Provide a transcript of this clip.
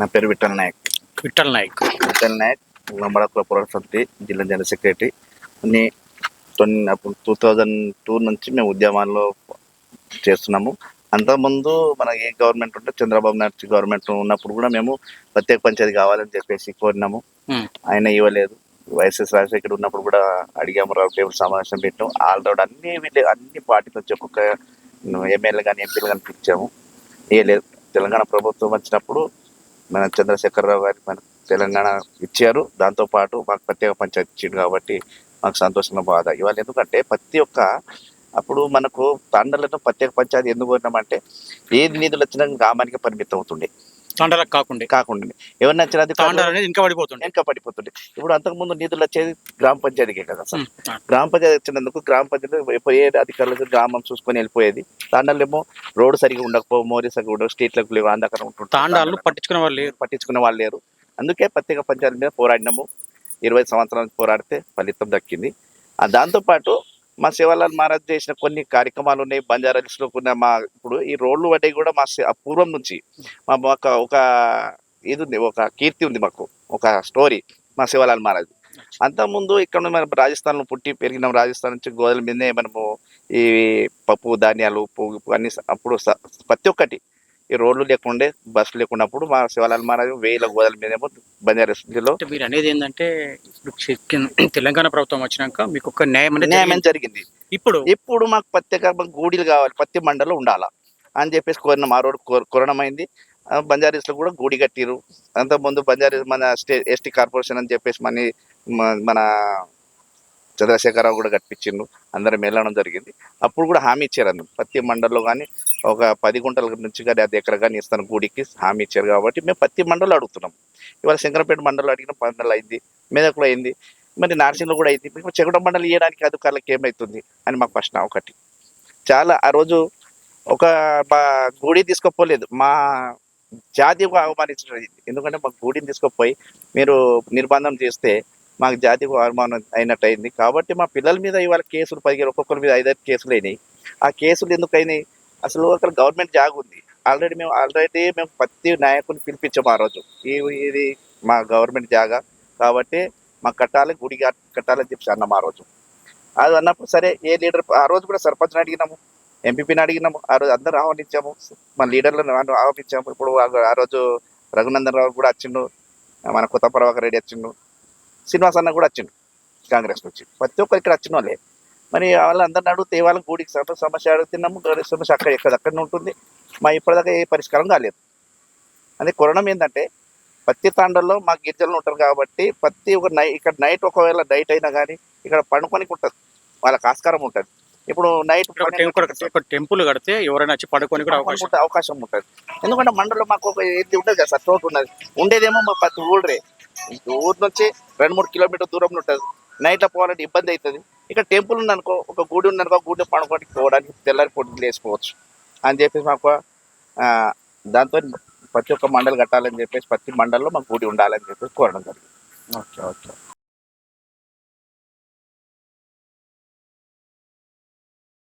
నా పేరు విఠల్ నాయక్. విఠల్ నాయక్ లంబడాకుల పోరాట సమితి జిల్లా జనరల్ సెక్రటరీ. అన్ని అప్పుడు 2002 నుంచి మేము ఉద్యమాల్లో చేస్తున్నాము. అంతకుముందు మన ఏ గవర్నమెంట్ ఉంటే చంద్రబాబు నాయుడు గవర్నమెంట్ ఉన్నప్పుడు కూడా మేము ప్రత్యేక పంచాయతీ కావాలని చెప్పేసి కోరినాము. ఆయన ఇవ్వలేదు. వైఎస్ఎస్ రాజశేఖర్ ఉన్నప్పుడు కూడా అడిగాము, రౌండ్ టేబుల్ సమావేశం పెట్టాము. ఆల్రౌండ్ అన్ని పార్టీలు వచ్చి ఒక్కొక్క ఎమ్మెల్యే కానీ ఎంపీలు కానీ పిలిచాము, ఇవ్వలేదు. తెలంగాణ ప్రభుత్వం వచ్చినప్పుడు మన చంద్రశేఖరరావు గారి మన తెలంగాణ ఇచ్చారు. దాంతోపాటు మాకు ప్రత్యేక పంచాయతీ ఇచ్చిండు కాబట్టి మాకు సంతోషంగా బాధ. ఇవాళ ఎందుకంటే ప్రతి ఒక్క అప్పుడు మనకు తాండలలో ప్రత్యేక పంచాయతీ ఎందుకు ఉన్నామంటే ఏది నిధులు వచ్చినా గ్రామానికి పరిమితం అవుతుండే, తాండాలకు కాకుండా ఎవరిని వచ్చినా ఇంకా పడిపోతుండే. ఇప్పుడు అంతకుముందు నిధులు వచ్చేది గ్రామ పంచాయతీకే కదా సార్. గ్రామ పంచాయతీ వచ్చినందుకు గ్రామ పంచాయతీ ఏ అధికారులకు గ్రామం చూసుకొని వెళ్ళిపోయేది. తాండాలు ఏమో రోడ్డు సరిగా ఉండకపో, మోరీ సరిగా ఉండవు, స్ట్రీట్లకు లేవు, అంధకారం ఉంటుంది. తాండాలు పట్టించుకునే వాళ్ళు లేరు. అందుకే ప్రత్యేక పంచాయతీ మీద పోరాడినాము. 20 సంవత్సరాల నుంచి పోరాడితే ఫలితం దక్కింది. దాంతోపాటు మా శివలాల్ మహారాజ్ చేసిన కొన్ని కార్యక్రమాలు ఉన్నాయి. బంజారాస్లో ఉన్న మా ఇప్పుడు ఈ రోడ్లు పడ్డాయి కూడా మా పూర్వం నుంచి మా ఒక ఇది ఉంది, ఒక కీర్తి ఉంది, మాకు ఒక స్టోరీ మా శివలాల్ మహారాజ్. అంతకుముందు ఇక్కడ మనం రాజస్థాన్లో పుట్టి పెరిగినాం. రాజస్థాన్ నుంచి గోదల మీదనే మనము ఈ పప్పు ధాన్యాలు ఉప్పు అన్ని అప్పుడు ప్రతి ఒక్కటి ఈ రోడ్లు లేకుండే, బస్సులు లేకున్నప్పుడు మా శివలాల్ మహారాజ్ 1000 గోదల మీదేమో బంజారాస్లో. మీరు అనేది ఏంటంటే తెలంగాణ ప్రభుత్వం వచ్చినాక మీకు ఒక న్యాయం జరిగింది. ఇప్పుడు మాకు ప్రత్యేక గూడీలు కావాలి, ప్రతి మండలం ఉండాలా అని చెప్పేసి కోరినాం. ఆ రోడ్డు కొరణమైంది. బంజారీస్లో కూడా గూడి కట్టిరు. అంతకుముందు బంజారీస్ మన ఎస్టీ కార్పొరేషన్ అని చెప్పేసి మన చంద్రశేఖరరావు కూడా కట్టించిండు. అందరం వెళ్ళడం జరిగింది. అప్పుడు కూడా హామీ ఇచ్చారు. ప్రతి మండలంలో కానీ ఒక 10 గుంటల నుంచి కానీ 10 ఎకరా కానీ ఇస్తాను గూడికి హామీ ఇచ్చారు. కాబట్టి మేము ప్రతి మండలం అడుగుతున్నాం. ఇవాళ శంకరపేట మండలం అడిగిన 10 అయింది, మెదక్లో అయింది, మరి నార్సింగ్లో కూడా అయింది. ఇప్పుడు చెగడం మండలం ఇవ్వడానికి అధికారులకు ఏమవుతుంది అని మాకు ప్రశ్న ఒకటి. చాలా ఆ రోజు ఒక మా గూడి తీసుకోపోలేదు, మా జాతికి అవమానించడం. ఎందుకంటే మాకు గూడిని తీసుకుపోయి మీరు నిర్బంధం చేస్తే మాకు జాతికి అవమానం అయినట్టు అయింది. కాబట్టి మా పిల్లల మీద ఇవాళ కేసులు 15, ఒక్కొక్కరి మీద 5 కేసులు అయినాయి. ఆ కేసులు ఎందుకు అయినాయి? అసలు అక్కడ గవర్నమెంట్ జాగ్ ఉంది. ఆల్రెడీ మేము ప్రతి నాయకుని పిలిపించాము ఆ రోజు. ఇది మా గవర్నమెంట్ జాగా కాబట్టి మాకు కట్టాలి, గుడి కట్టాలని చెప్పి అన్నాము ఆ రోజు. అది అన్నప్పుడు సరే ఏ లీడర్, ఆ రోజు కూడా సర్పంచ్ని అడిగినాము, ఎంపీపీని అడిగినాము. ఆ రోజు అందరూ ఆహ్వానించాము, మా లీడర్లను ఆహ్వానించాము. ఇప్పుడు ఆ రోజు రఘునందన్ రావు కూడా వచ్చిండు, మన కొత్త ప్రభాకర్ రెడ్డి వచ్చిండు, శ్రీనివాస్ అన్న కూడా వచ్చిండు కాంగ్రెస్ నుంచి. ప్రతి ఒక్కరు ఇక్కడ వచ్చిన వాళ్ళే. మరి వాళ్ళందరిని అడిగితే వాళ్ళ గూడికి సమస్య అడుగుతున్నాము. సమస్య అక్కడనే ఉంటుంది. మా ఇప్పటిదాకా ఏ పరిష్కారం కాలేదు. అదే కొరణం ఏంటంటే ప్రతి తాండల్లో మా గిరిజనులు ఉంటారు కాబట్టి ప్రతి ఒక్క ఇక్కడ నైట్ ఒకవేళ నైట్ అయినా కానీ ఇక్కడ పండుకోనికి ఉంటుంది, వాళ్ళకి ఆస్కారం ఉంటుంది. ఇప్పుడు నైట్ టెంపుల్ కడితే ఎవరైనా వచ్చి పడుకొని కూడా అవకాశం ఉంటుంది. ఎందుకంటే మండలం మాకు ఒక ఏది ఉంటుంది కదా సార్, చోటు ఉన్నది. ఉండేదేమో మా ప్రతి ఊళ్ళే, ఊరు నుంచి 2-3 కిలోమీటర్ దూరంలో ఉంటుంది. నైట్లో పోవాలంటే ఇబ్బంది అవుతుంది. ఇక్కడ టెంపుల్ ఉందనుకో, ఒక గుడి ఉందనుకో, గుడి పండుకోవడానికి పోవడానికి తెల్లారి పొద్దులు వేసుకోవచ్చు అని చెప్పేసి మాకు దాంతో ప్రతి ఒక్క మండలి కట్టాలని చెప్పేసి ప్రతి మండలంలో మాకు గుడి ఉండాలని చెప్పేసి కోరడం జరిగింది. ఓకే.